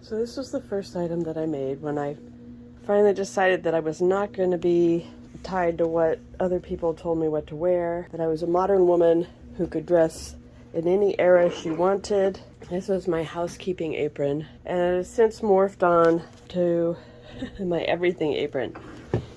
So this was the first item that I made when I finally decided that I was not going to be tied to what other people told me what to wear, that I was a modern woman who could dress in any era she wanted. This was my housekeeping apron, and it has since morphed on to my everything apron.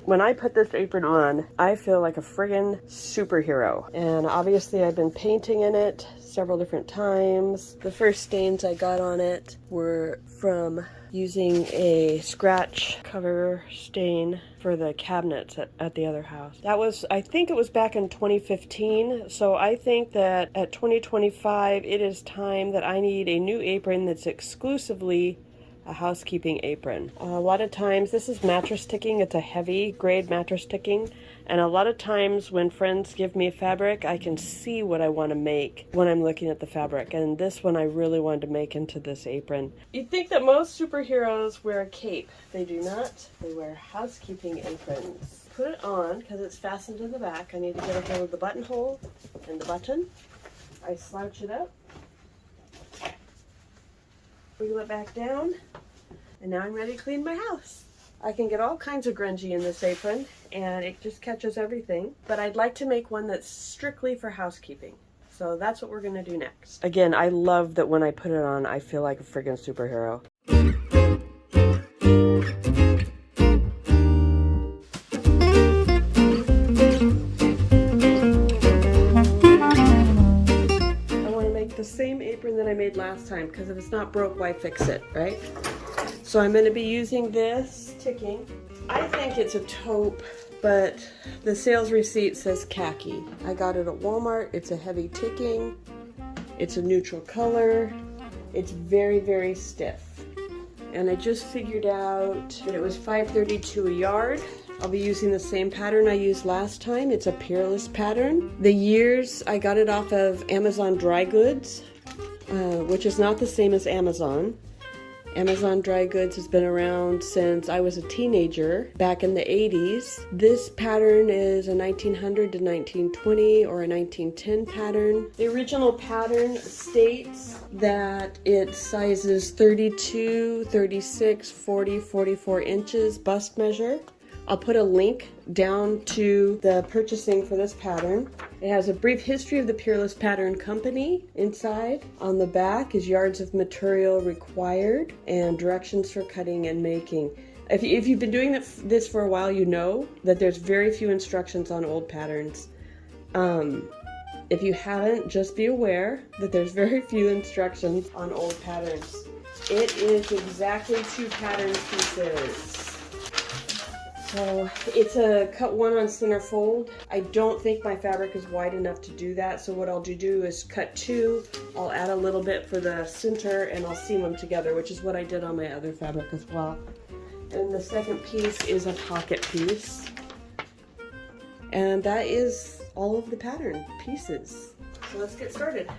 When I put this apron on, I feel like a friggin' superhero. And obviously I've been painting in it several different times. The first stains I got on it were from using a scratch cover stain for the cabinets at the other house. That was, I think it was back in 2015. So I think that at 2025, it is time that I need a new apron that's exclusively a housekeeping apron. A lot of times, this is mattress ticking. It's a heavy grade mattress ticking. And a lot of times when friends give me fabric, I can see what I want to make when I'm looking at the fabric. And this one I really wanted to make into this apron. You'd think that most superheroes wear a cape. They do not. They wear housekeeping aprons. Put it on because it's fastened in the back. I need to get a hold of the buttonhole and the button. I slouch it up. Wiggle it back down, and now I'm ready to clean my house. I can get all kinds of grungy in this apron, and it just catches everything, but I'd like to make one that's strictly for housekeeping. So that's what we're gonna do next. Again, I love that when I put it on, I feel like a friggin' superhero. The same apron that I made last time, because if it's not broke, why fix it, right? So I'm going to be using this ticking. I think it's a taupe, but the sales receipt says khaki. I got it at Walmart. It's a heavy ticking. It's a neutral color. It's very, very stiff. And I just figured out that it was $5.32 a yard. I'll be using the same pattern I used last time. It's a Peerless pattern. The years, I got it off of Amazon Dry Goods, which is not the same as Amazon. Amazon Dry Goods has been around since I was a teenager, back in the 80s. This pattern is a 1900 to 1920 or a 1910 pattern. The original pattern states that it sizes 32, 36, 40, 44 inches bust measure. I'll put a link down to the purchasing for this pattern. It has a brief history of the Peerless Pattern Company inside. On the back is yards of material required and directions for cutting and making. If you've been doing this for a while, you know that there's very few instructions on old patterns. If you haven't, just be aware that there's very few instructions on old patterns. It is exactly 2 pattern pieces. So it's a cut 1 on center fold. I don't think my fabric is wide enough to do that, so what I'll do is cut 2. I'll add a little bit for the center and I'll seam them together, which is what I did on my other fabric as well. And the second piece is a pocket piece. And that is all of the pattern pieces. So let's get started.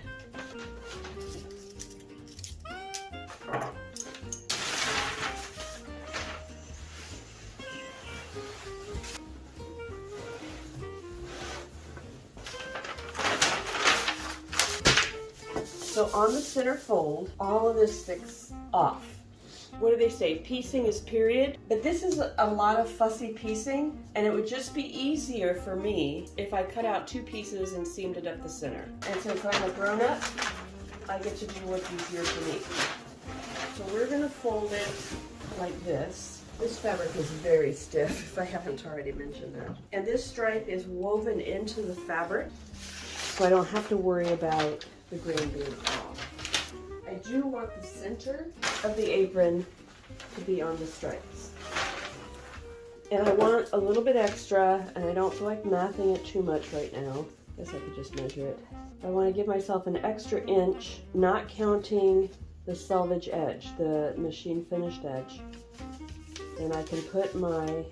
So on the center fold, all of this sticks off. What do they say? Piecing is period. But this is a lot of fussy piecing, and it would just be easier for me if I cut out 2 pieces and seamed it up the center. And since I'm a grown-up, I get to do what's easier for me. So we're gonna fold it like this. This fabric is very stiff, if I haven't already mentioned that. And this stripe is woven into the fabric, so I don't have to worry about the grain being off. I do want the center of the apron to be on the stripes. And I want a little bit extra, and I don't feel like mathing it too much right now. I guess I could just measure it. I want to give myself an extra inch, not counting the selvage edge, the machine finished edge. And I can put my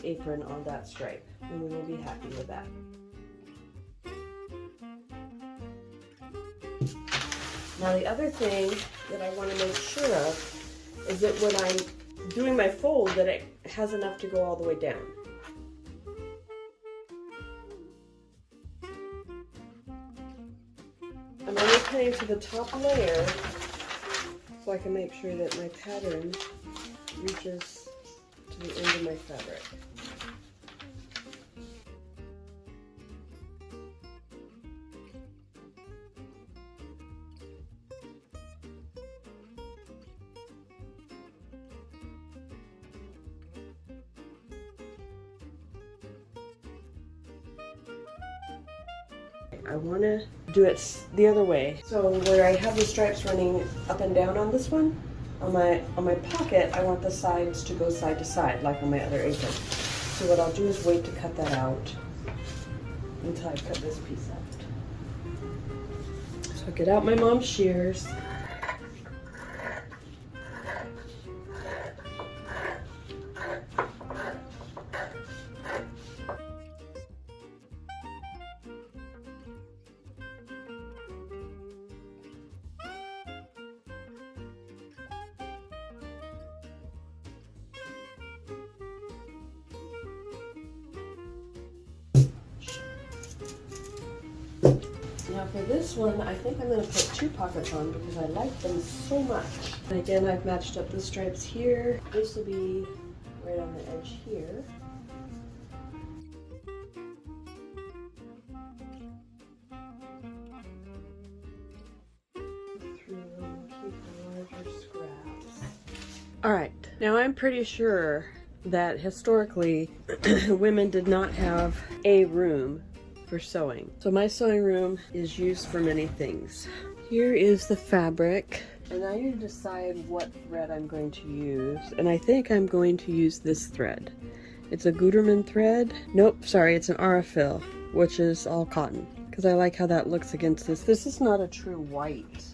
apron on that stripe, and we will be happy with that. Now the other thing that I want to make sure of is that when I'm doing my fold, that it has enough to go all the way down. I'm only cutting to the top layer, so so I can make sure that my pattern reaches to the end of my fabric. I want to do it the other way. So where I have the stripes running up and down on this one, on my pocket, I want the sides to go side to side like on my other apron. So what I'll do is wait to cut that out until I cut this piece out. So I'll get out my mom's shears. Now for this one, I think I'm going to put 2 pockets on because I like them so much. And again, I've matched up the stripes here. This will be right on the edge here. Alright, now I'm pretty sure that historically women did not have a room for sewing. So my sewing room is used for many things. Here is the fabric, and now you decide what thread I'm going to use. And I think I'm going to use this thread. It's a Gutermann thread. Nope, sorry, it's an Aurifil, which is all cotton, because I like how that looks against this. This is not a true white.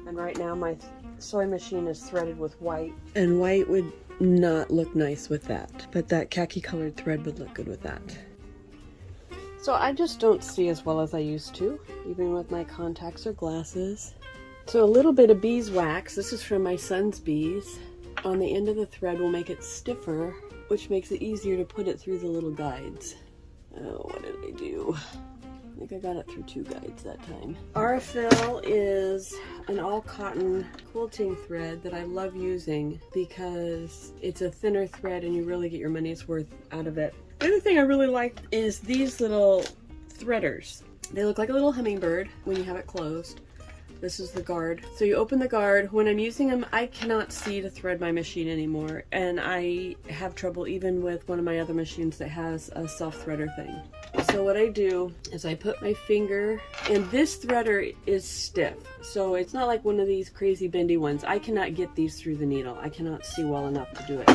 And right now my sewing machine is threaded with white, and white would not look nice with that. But that khaki colored thread would look good with that. So I just don't see as well as I used to, even with my contacts or glasses. So a little bit of beeswax, this is from my son's bees, on the end of the thread will make it stiffer, which makes it easier to put it through the little guides. Oh, what did I do? I think I got it through 2 guides that time. Aurifil is an all cotton quilting thread that I love using because it's a thinner thread and you really get your money's worth out of it. The other thing I really like is these little threaders. They look like a little hummingbird when you have it closed. This is the guard. So you open the guard. When I'm using them, I cannot see to thread my machine anymore. And I have trouble even with one of my other machines that has a self-threader thing. So what I do is I put my finger, and this threader is stiff. So it's not like one of these crazy bendy ones. I cannot get these through the needle. I cannot see well enough to do it.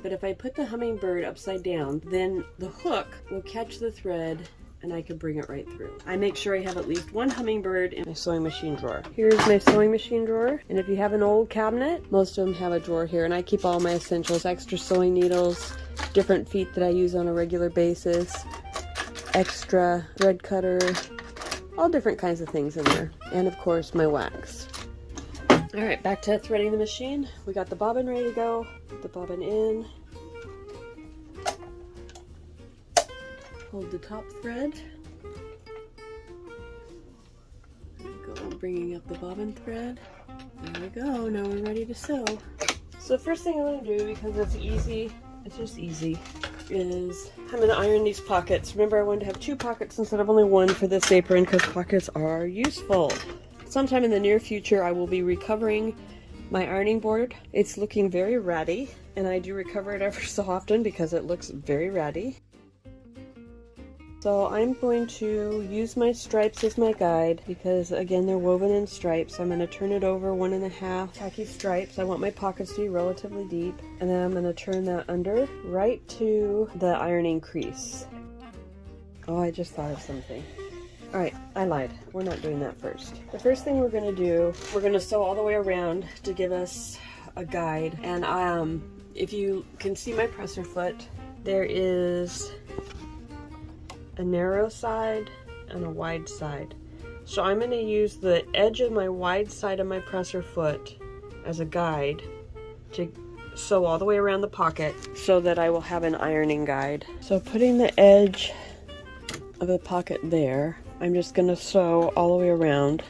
But if I put the hummingbird upside down, then the hook will catch the thread and I can bring it right through. I make sure I have at least 1 hummingbird in my sewing machine drawer. Here's my sewing machine drawer. And if you have an old cabinet, most of them have a drawer here. And I keep all my essentials, extra sewing needles, different feet that I use on a regular basis, extra thread cutter, all different kinds of things in there. And of course my wax. All right, back to threading the machine. We got the bobbin ready to go. Put the bobbin in. Hold the top thread. There we go, bringing up the bobbin thread. There we go, now we're ready to sew. So the first thing I'm going to do, because it's easy, it's just easy, is I'm going to iron these pockets. Remember, I wanted to have 2 pockets instead of only 1 for this apron because pockets are useful. Sometime in the near future, I will be recovering my ironing board. It's looking very ratty, and I do recover it ever so often because it looks very ratty. So I'm going to use my stripes as my guide because, again, they're woven in stripes. I'm going to turn it over 1.5 khaki stripes. I want my pockets to be relatively deep, and then I'm going to turn that under right to the ironing crease. Oh, I just thought of something. Alright, I lied. We're not doing that first. The first thing we're going to do, we're going to sew all the way around to give us a guide. And if you can see my presser foot, there is a narrow side and a wide side. So I'm going to use the edge of my wide side of my presser foot as a guide to sew all the way around the pocket so that I will have an ironing guide. So putting the edge of the pocket there, I'm just going to sew all the way around.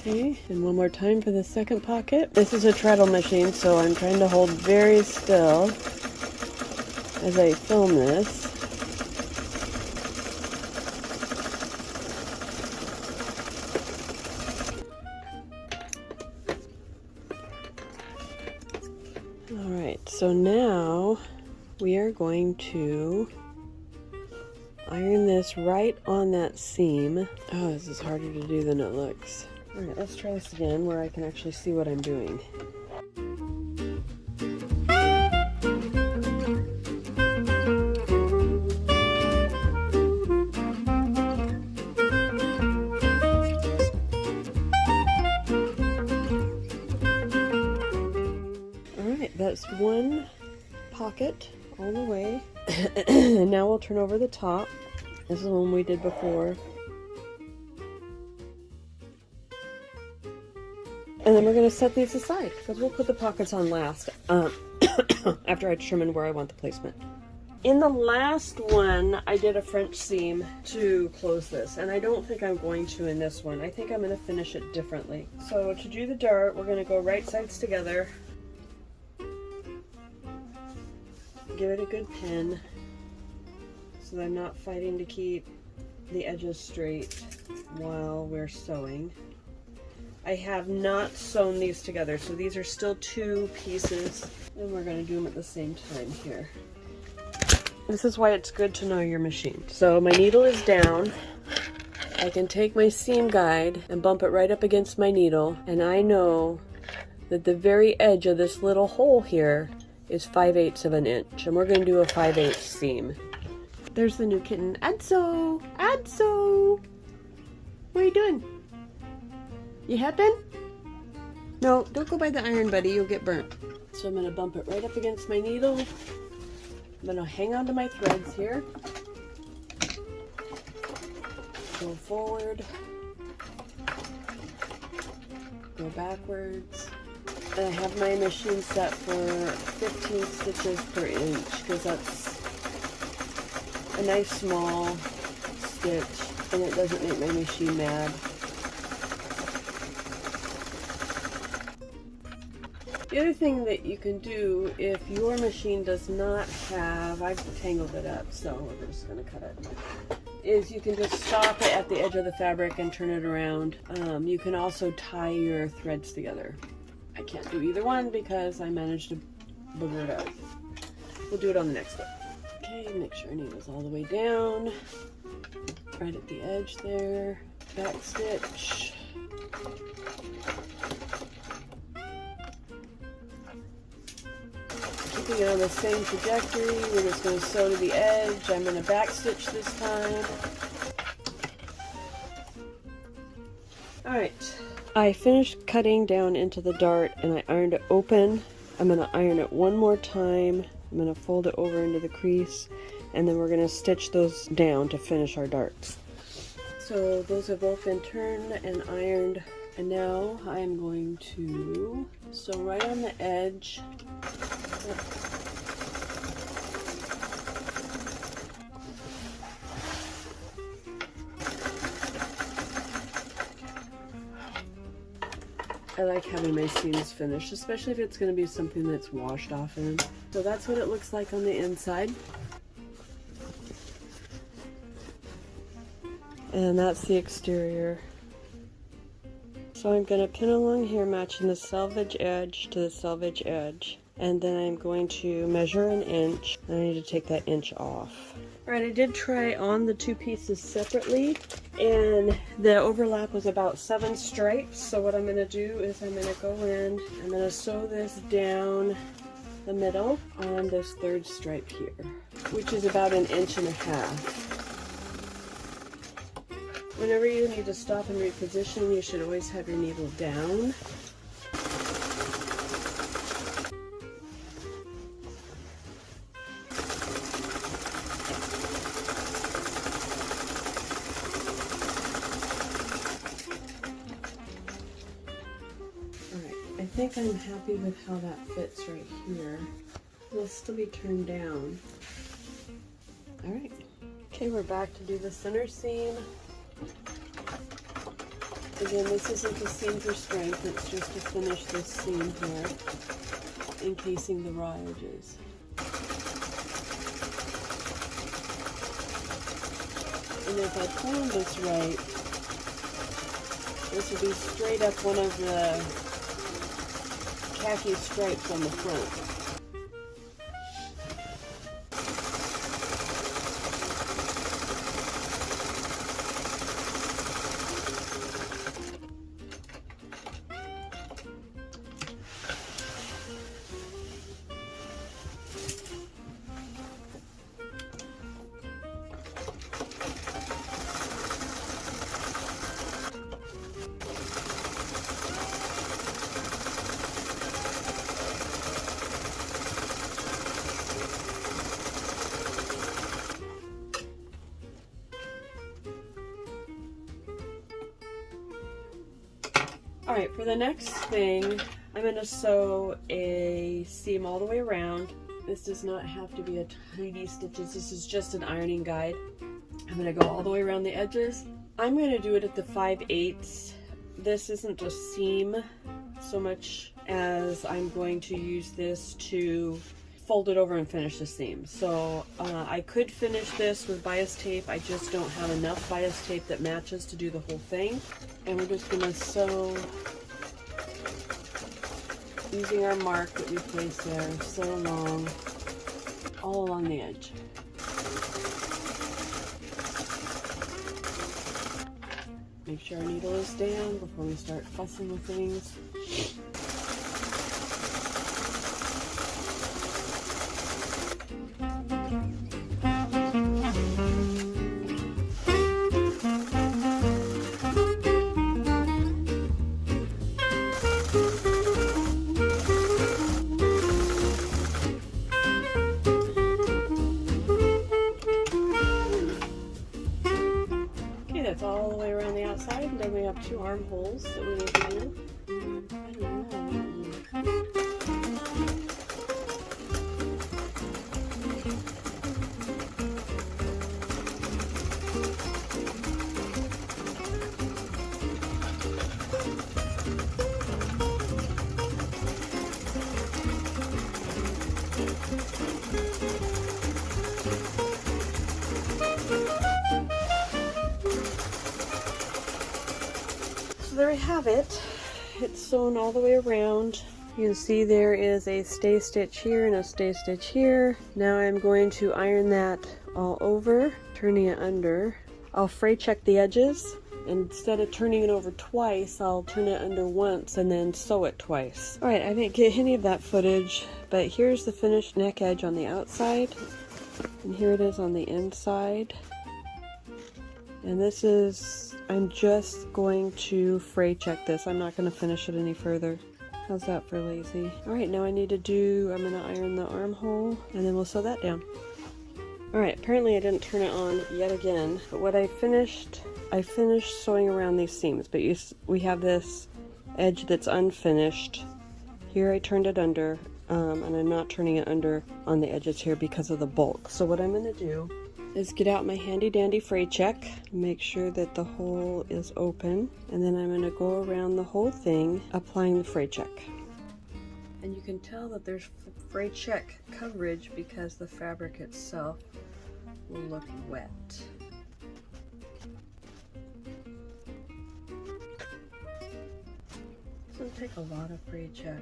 Okay, and one more time for the second pocket. This is a treadle machine, so I'm trying to hold very still as I film this. Alright, so now we are going to iron this right on that seam. Oh, this is harder to do than it looks. Alright, let's try this again where I can actually see what I'm doing. Alright, that's one pocket all the way. And now we'll turn over the top. This is the one we did before. And then we're going to set these aside because we'll put the pockets on last after I determine where I want the placement. In the last one, I did a French seam to close this, and I don't think I'm going to in this one. I think I'm going to finish it differently. So to do the dart, we're going to go right sides together. Give it a good pin so that I'm not fighting to keep the edges straight while we're sewing. I have not sewn these together, so these are still two pieces, and we're going to do them at the same time here. This is why it's good to know your machine. So my needle is down. I can take my seam guide and bump it right up against my needle, and I know that the very edge of this little hole here is 5/8 of an inch, and we're going to do a 5/8 seam. There's the new kitten. Adso! Adso! What are you doing? You helping? No, don't go by the iron, buddy. You'll get burnt. So I'm going to bump it right up against my needle. I'm going to hang on to my threads here. Go forward. Go backwards. And I have my machine set for 15 stitches per inch because that's a nice small stitch and it doesn't make my machine mad. The other thing that you can do if your machine does not have, I've tangled it up, so we're just going to cut it, is you can just stop it at the edge of the fabric and turn it around. You can also tie your threads together. I can't do either one because I managed to booger it out. We'll do it on the next one. Okay, make sure our needle's all the way down. Right at the edge there. Back stitch. Keeping it on the same trajectory, we're just going to sew to the edge. I'm going to back stitch this time. Alright, I finished cutting down into the dart and I ironed it open. I'm going to iron it one more time. I'm going to fold it over into the crease and then we're going to stitch those down to finish our darts. So those have both been turned and ironed, and now I'm going to sew right on the edge. I like having my seams finished, especially if it's going to be something that's washed often. So that's what it looks like on the inside. And that's the exterior. So I'm going to pin along here, matching the selvage edge to the selvage edge. And then I'm going to measure an inch. I need to take that inch off. Alright, I did try on the two pieces separately, and the overlap was about 7 stripes. So what I'm going to do is I'm going to go in, I'm going to sew this down the middle on this 3rd stripe here, which is about 1.5 inches. Whenever you need to stop and reposition, you should always have your needle down. I think I'm happy with how that fits right here. It'll still be turned down. Alright. Okay, we're back to do the center seam. Again, this isn't the seam for strength, it's just to finish this seam here, encasing the raw edges. And if I plan this right, this will be straight up one of the khaki stripes on the front. Alright, for the next thing, I'm going to sew a seam all the way around. This does not have to be a tiny stitches, this is just an ironing guide. I'm going to go all the way around the edges. I'm going to do it at the 5/8. This isn't a seam so much as I'm going to use this to fold it over and finish the seam. So I could finish this with bias tape, I just don't have enough bias tape that matches to do the whole thing. And we're just going to sew using our mark that we placed there, so long, all along the edge. Make sure our needle is down before we start fussing with things. That's all the way around the outside, and then we have 2 armholes that we need to do. I don't know. There we have it. It's sewn all the way around. You can see there is a stay stitch here and a stay stitch here. Now I'm going to iron that all over, turning it under. I'll fray check the edges. Instead of turning it over twice, I'll turn it under once and then sew it twice. Alright, I didn't get any of that footage, but here's the finished neck edge on the outside. And here it is on the inside. And this is, I'm just going to fray check this. I'm not going to finish it any further. How's that for lazy? Alright, now I need to do, I'm going to iron the armhole and then we'll sew that down. Alright, apparently I didn't turn it on yet again. But what I finished sewing around these seams. But we have this edge that's unfinished. Here I turned it under, and I'm not turning it under on the edges here because of the bulk. So what I'm going to do is get out my handy dandy fray check, make sure that the hole is open, and then I'm going to go around the whole thing applying the fray check. And you can tell that there's fray check coverage because the fabric itself will look wet. This will take a lot of fray check,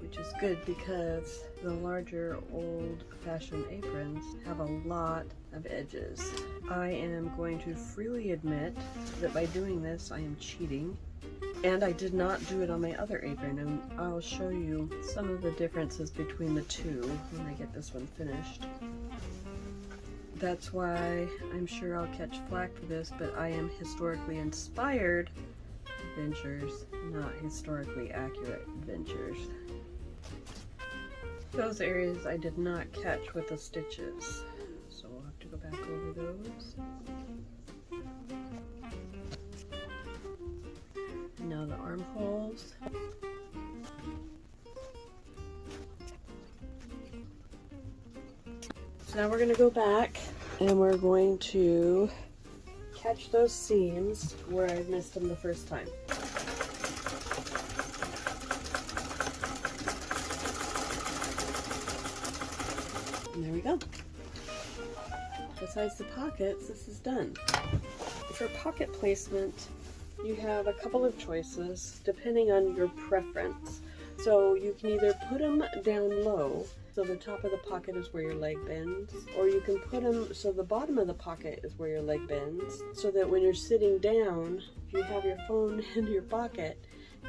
which is good because the larger old-fashioned aprons have a lot of edges. I am going to freely admit that by doing this I am cheating, and I did not do it on my other apron, and I'll show you some of the differences between the two when I get this one finished. That's why I'm sure I'll catch flack for this, but I am historically inspired adventures, not historically accurate adventures. Those areas I did not catch with the stitches, so we'll have to go back over those. Now the armholes. So now we're going to go back and we're going to catch those seams where I missed them the first time. And there we go. Besides the pockets, this is done. For pocket placement, you have a couple of choices depending on your preference. So you can either put them down low, so the top of the pocket is where your leg bends, or you can put them so the bottom of the pocket is where your leg bends, so that when you're sitting down, if you have your phone in your pocket,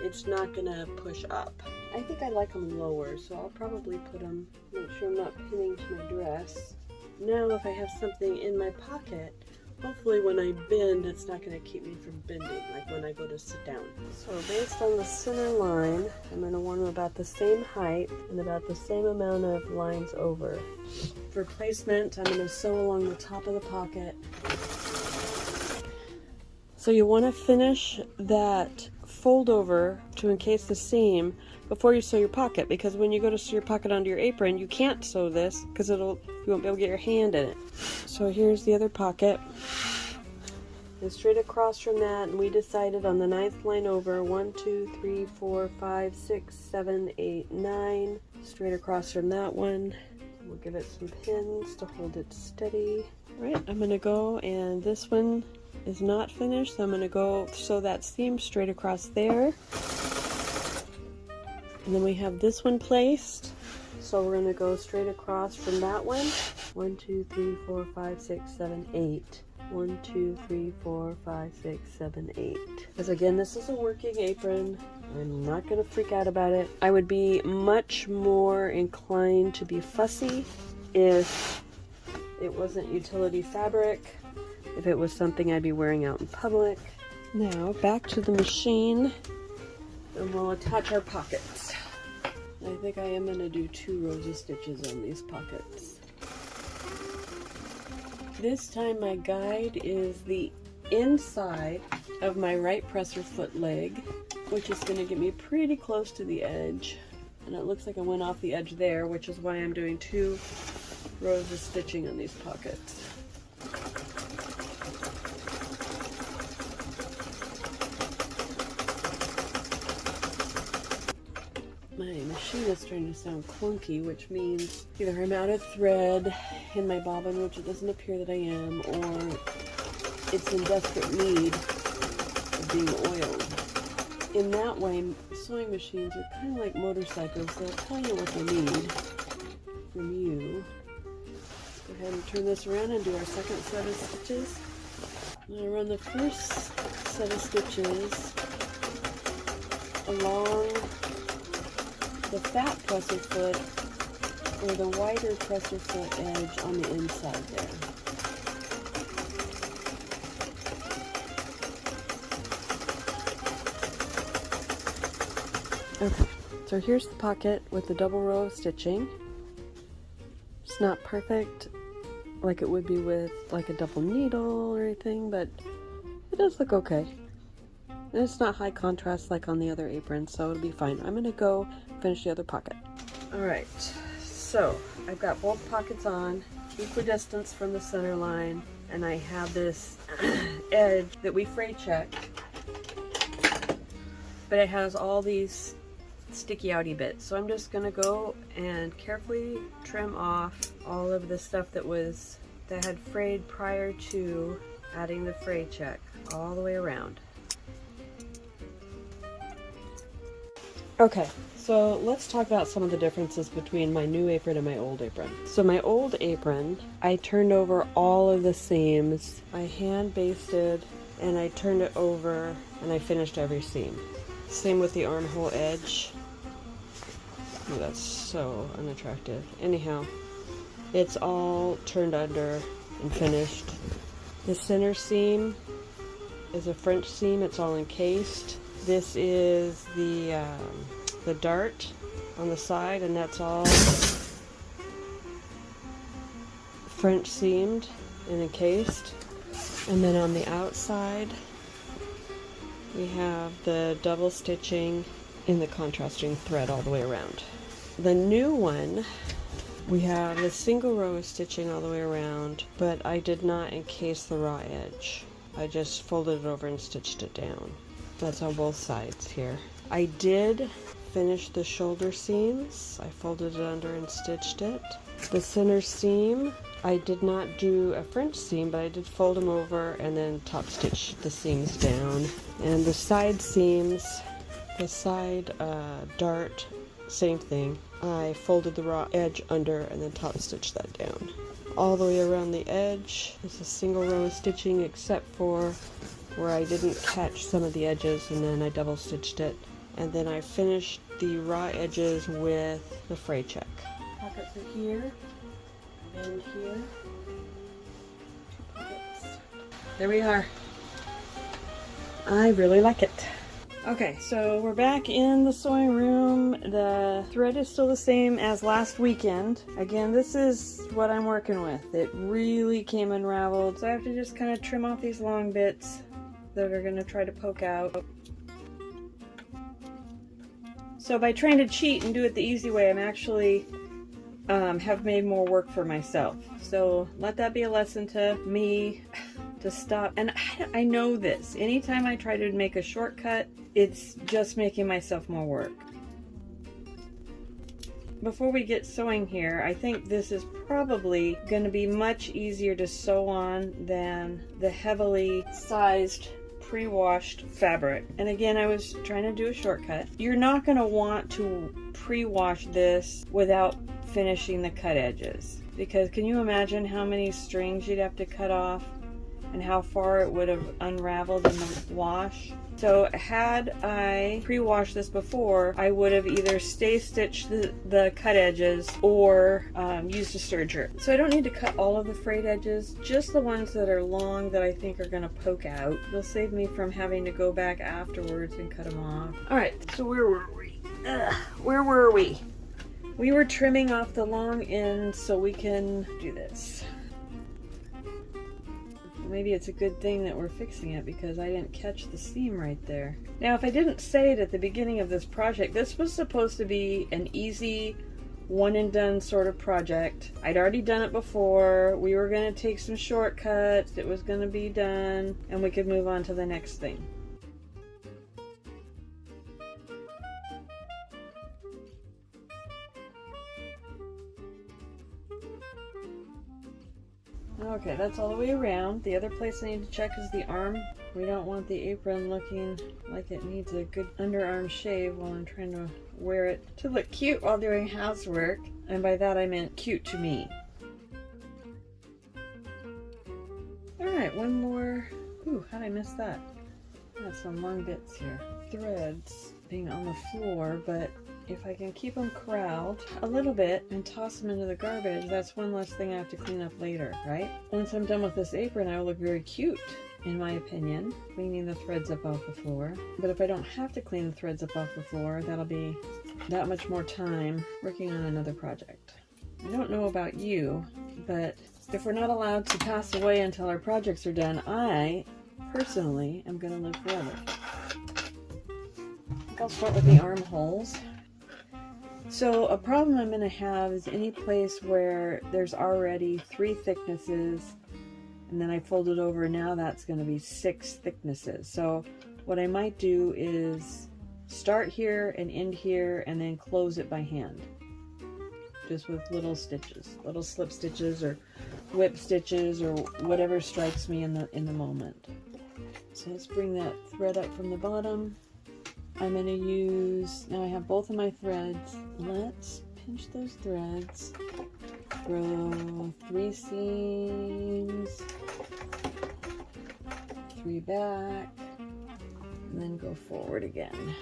it's not gonna push up. I think I like them lower, so I'll probably put them, make sure I'm not pinning to my dress. Now if I have something in my pocket, hopefully when I bend, it's not going to keep me from bending, like when I go to sit down. So based on the center line, I'm going to want them about the same height and about the same amount of lines over. For placement, I'm going to sew along the top of the pocket. So you want to finish that fold over to encase the seam before you sew your pocket, because when you go to sew your pocket onto your apron, you can't sew this because you won't be able to get your hand in it. So here's the other pocket. And straight across from that, and we decided on the 9th line over, 1, 2, 3, 4, 5, 6, 7, 8, 9. Straight across from that one. We'll give it some pins to hold it steady. All right, I'm gonna go, and this one is not finished, so I'm gonna go sew that seam straight across there. And then we have this one placed, so we're going to go straight across from that one. 1, 2, 3, 4, 5, 6, 7, 8. 1, 2, 3, 4, 5, 6, 7, 8. Because again, this is a working apron. I'm not going to freak out about it. I would be much more inclined to be fussy if it wasn't utility fabric, if it was something I'd be wearing out in public. Now, back to the machine, and we'll attach our pockets. I think I am going to do 2 rows of stitches on these pockets. This time my guide is the inside of my right presser foot leg, which is going to get me pretty close to the edge. And it looks like I went off the edge there, which is why I'm doing 2 rows of stitching on these pockets. My machine is starting to sound clunky, which means either I'm out of thread in my bobbin, which it doesn't appear that I am, or it's in desperate need of being oiled. In that way, sewing machines are kind of like motorcycles. They'll tell you what they need from you. Let's go ahead and turn this around and do our second set of stitches. I'm going to run the first set of stitches along the fat presser foot or the wider presser foot edge on the inside there. Okay, so here's the pocket with the double row of stitching. It's not perfect like it would be with like a double needle or anything, but it does look okay. And it's not high contrast like on the other apron, so it'll be fine. I'm gonna go finish the other pocket. All right, so I've got both pockets on, equidistant from the center line, and I have this edge that we fray checked, but it has all these sticky outy bits. So I'm just gonna go and carefully trim off all of the stuff that had frayed prior to adding the fray check all the way around. Okay, so let's talk about some of the differences between my new apron and my old apron. So my old apron, I turned over all of the seams. I hand basted and I turned it over and I finished every seam. Same with the armhole edge. Oh, that's so unattractive. Anyhow, it's all turned under and finished. The center seam is a French seam. It's all encased. This is the dart on the side, and that's all French seamed and encased. And then on the outside, we have the double stitching in the contrasting thread all the way around. The new one, we have the single row of stitching all the way around, but I did not encase the raw edge. I just folded it over and stitched it down. That's on both sides here. I did finish the shoulder seams. I folded it under and stitched it. The center seam, I did not do a French seam, but I did fold them over and then top stitch the seams down. And the side seams, the side dart, same thing. I folded the raw edge under and then top stitched that down. All the way around the edge is a single row of stitching except for where I didn't catch some of the edges, and then I double stitched it. And then I finished the raw edges with the fray check. Pocket for here and here. 2 pockets. There we are. I really like it. Okay, so we're back in the sewing room. The thread is still the same as last weekend. Again, this is what I'm working with. It really came unraveled, so I have to just kind of trim off these long bits that are going to try to poke out. So by trying to cheat and do it the easy way, I'm actually have made more work for myself. So let that be a lesson to me to stop. And I know this. Anytime I try to make a shortcut, it's just making myself more work. Before we get sewing here, I think this is probably going to be much easier to sew on than the heavily sized pre-washed fabric. And again, I was trying to do a shortcut. You're not going to want to pre-wash this without finishing the cut edges, because can you imagine how many strings you'd have to cut off and how far it would have unraveled in the wash? So had I pre-washed this before, I would have either stay stitched the cut edges or used a serger. So I don't need to cut all of the frayed edges, just the ones that are long that I think are going to poke out. It'll save me from having to go back afterwards and cut them off. All right, so where were we? Where were we? We were trimming off the long ends so we can do this. Maybe it's a good thing that we're fixing it because I didn't catch the seam right there. Now, if I didn't say it at the beginning of this project, this was supposed to be an easy one and done sort of project. I'd already done it before. We were going to take some shortcuts. It was going to be done and we could move on to the next thing. Okay, that's all the way around. The other place I need to check is the arm. We don't want the apron looking like it needs a good underarm shave while I'm trying to wear it to look cute while doing housework. And by that I meant cute to me. Alright, one more. Ooh, how'd I miss that? Got some long bits here. Threads being on the floor, but if I can keep them corralled a little bit and toss them into the garbage, that's one less thing I have to clean up later, right? Once I'm done with this apron, I will look very cute, in my opinion, cleaning the threads up off the floor. But if I don't have to clean the threads up off the floor, that'll be that much more time working on another project. I don't know about you, but if we're not allowed to pass away until our projects are done, I personally am going to live forever. I'll start with the armholes. So a problem I'm going to have is any place where there's already 3 thicknesses and then I fold it over, now that's going to be 6 thicknesses. So what I might do is start here and end here and then close it by hand. Just with little stitches, little slip stitches or whip stitches or whatever strikes me in the moment. So let's bring that thread up from the bottom. I'm going to use, now I have both of my threads. Let's pinch those threads. Throw 3 seams, 3 back, and then go forward again.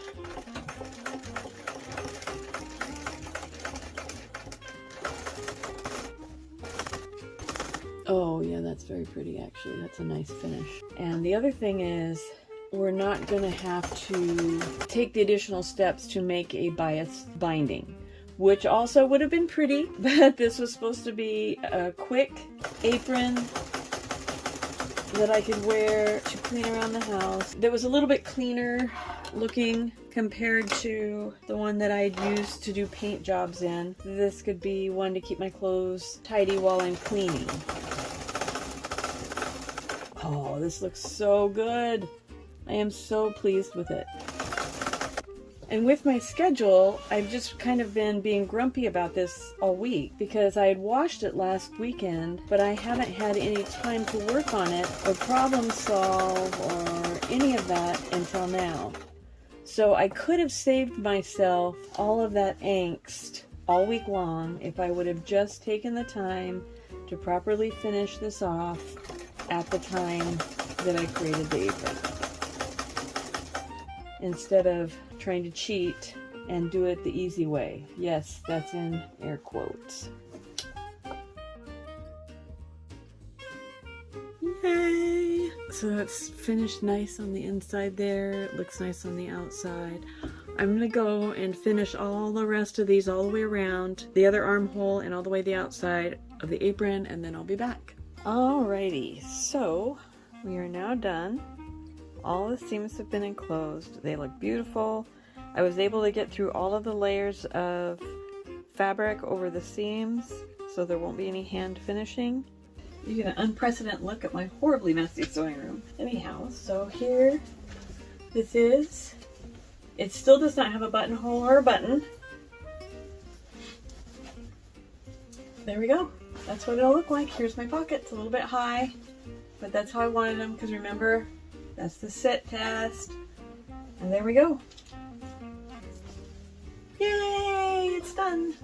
Oh yeah, that's very pretty actually. That's a nice finish. And the other thing is, we're not going to have to take the additional steps to make a bias binding, which also would have been pretty, but this was supposed to be a quick apron that I could wear to clean around the house. That was a little bit cleaner looking compared to the one that I'd used to do paint jobs in. This could be one to keep my clothes tidy while I'm cleaning. Oh, this looks so good. I am so pleased with it. And with my schedule, I've just kind of been being grumpy about this all week because I had washed it last weekend, but I haven't had any time to work on it or problem solve or any of that until now. So I could have saved myself all of that angst all week long if I would have just taken the time to properly finish this off at the time that I created the apron, instead of trying to cheat and do it the easy way. Yes, that's in air quotes. Yay! So it's finished nice on the inside there. It looks nice on the outside. I'm gonna go and finish all the rest of these all the way around the other armhole and all the way the outside of the apron, and then I'll be back. Alrighty, so we are now done. All the seams have been enclosed. They look beautiful. I was able to get through all of the layers of fabric over the seams, so there won't be any hand finishing. You get an unprecedented look at my horribly messy sewing room. Anyhow, so here this is. It still does not have a buttonhole or a button. There we go. That's what it'll look like. Here's my pockets, a little bit high, but that's how I wanted them, because remember, that's the sit test. And there we go. Yay, it's done.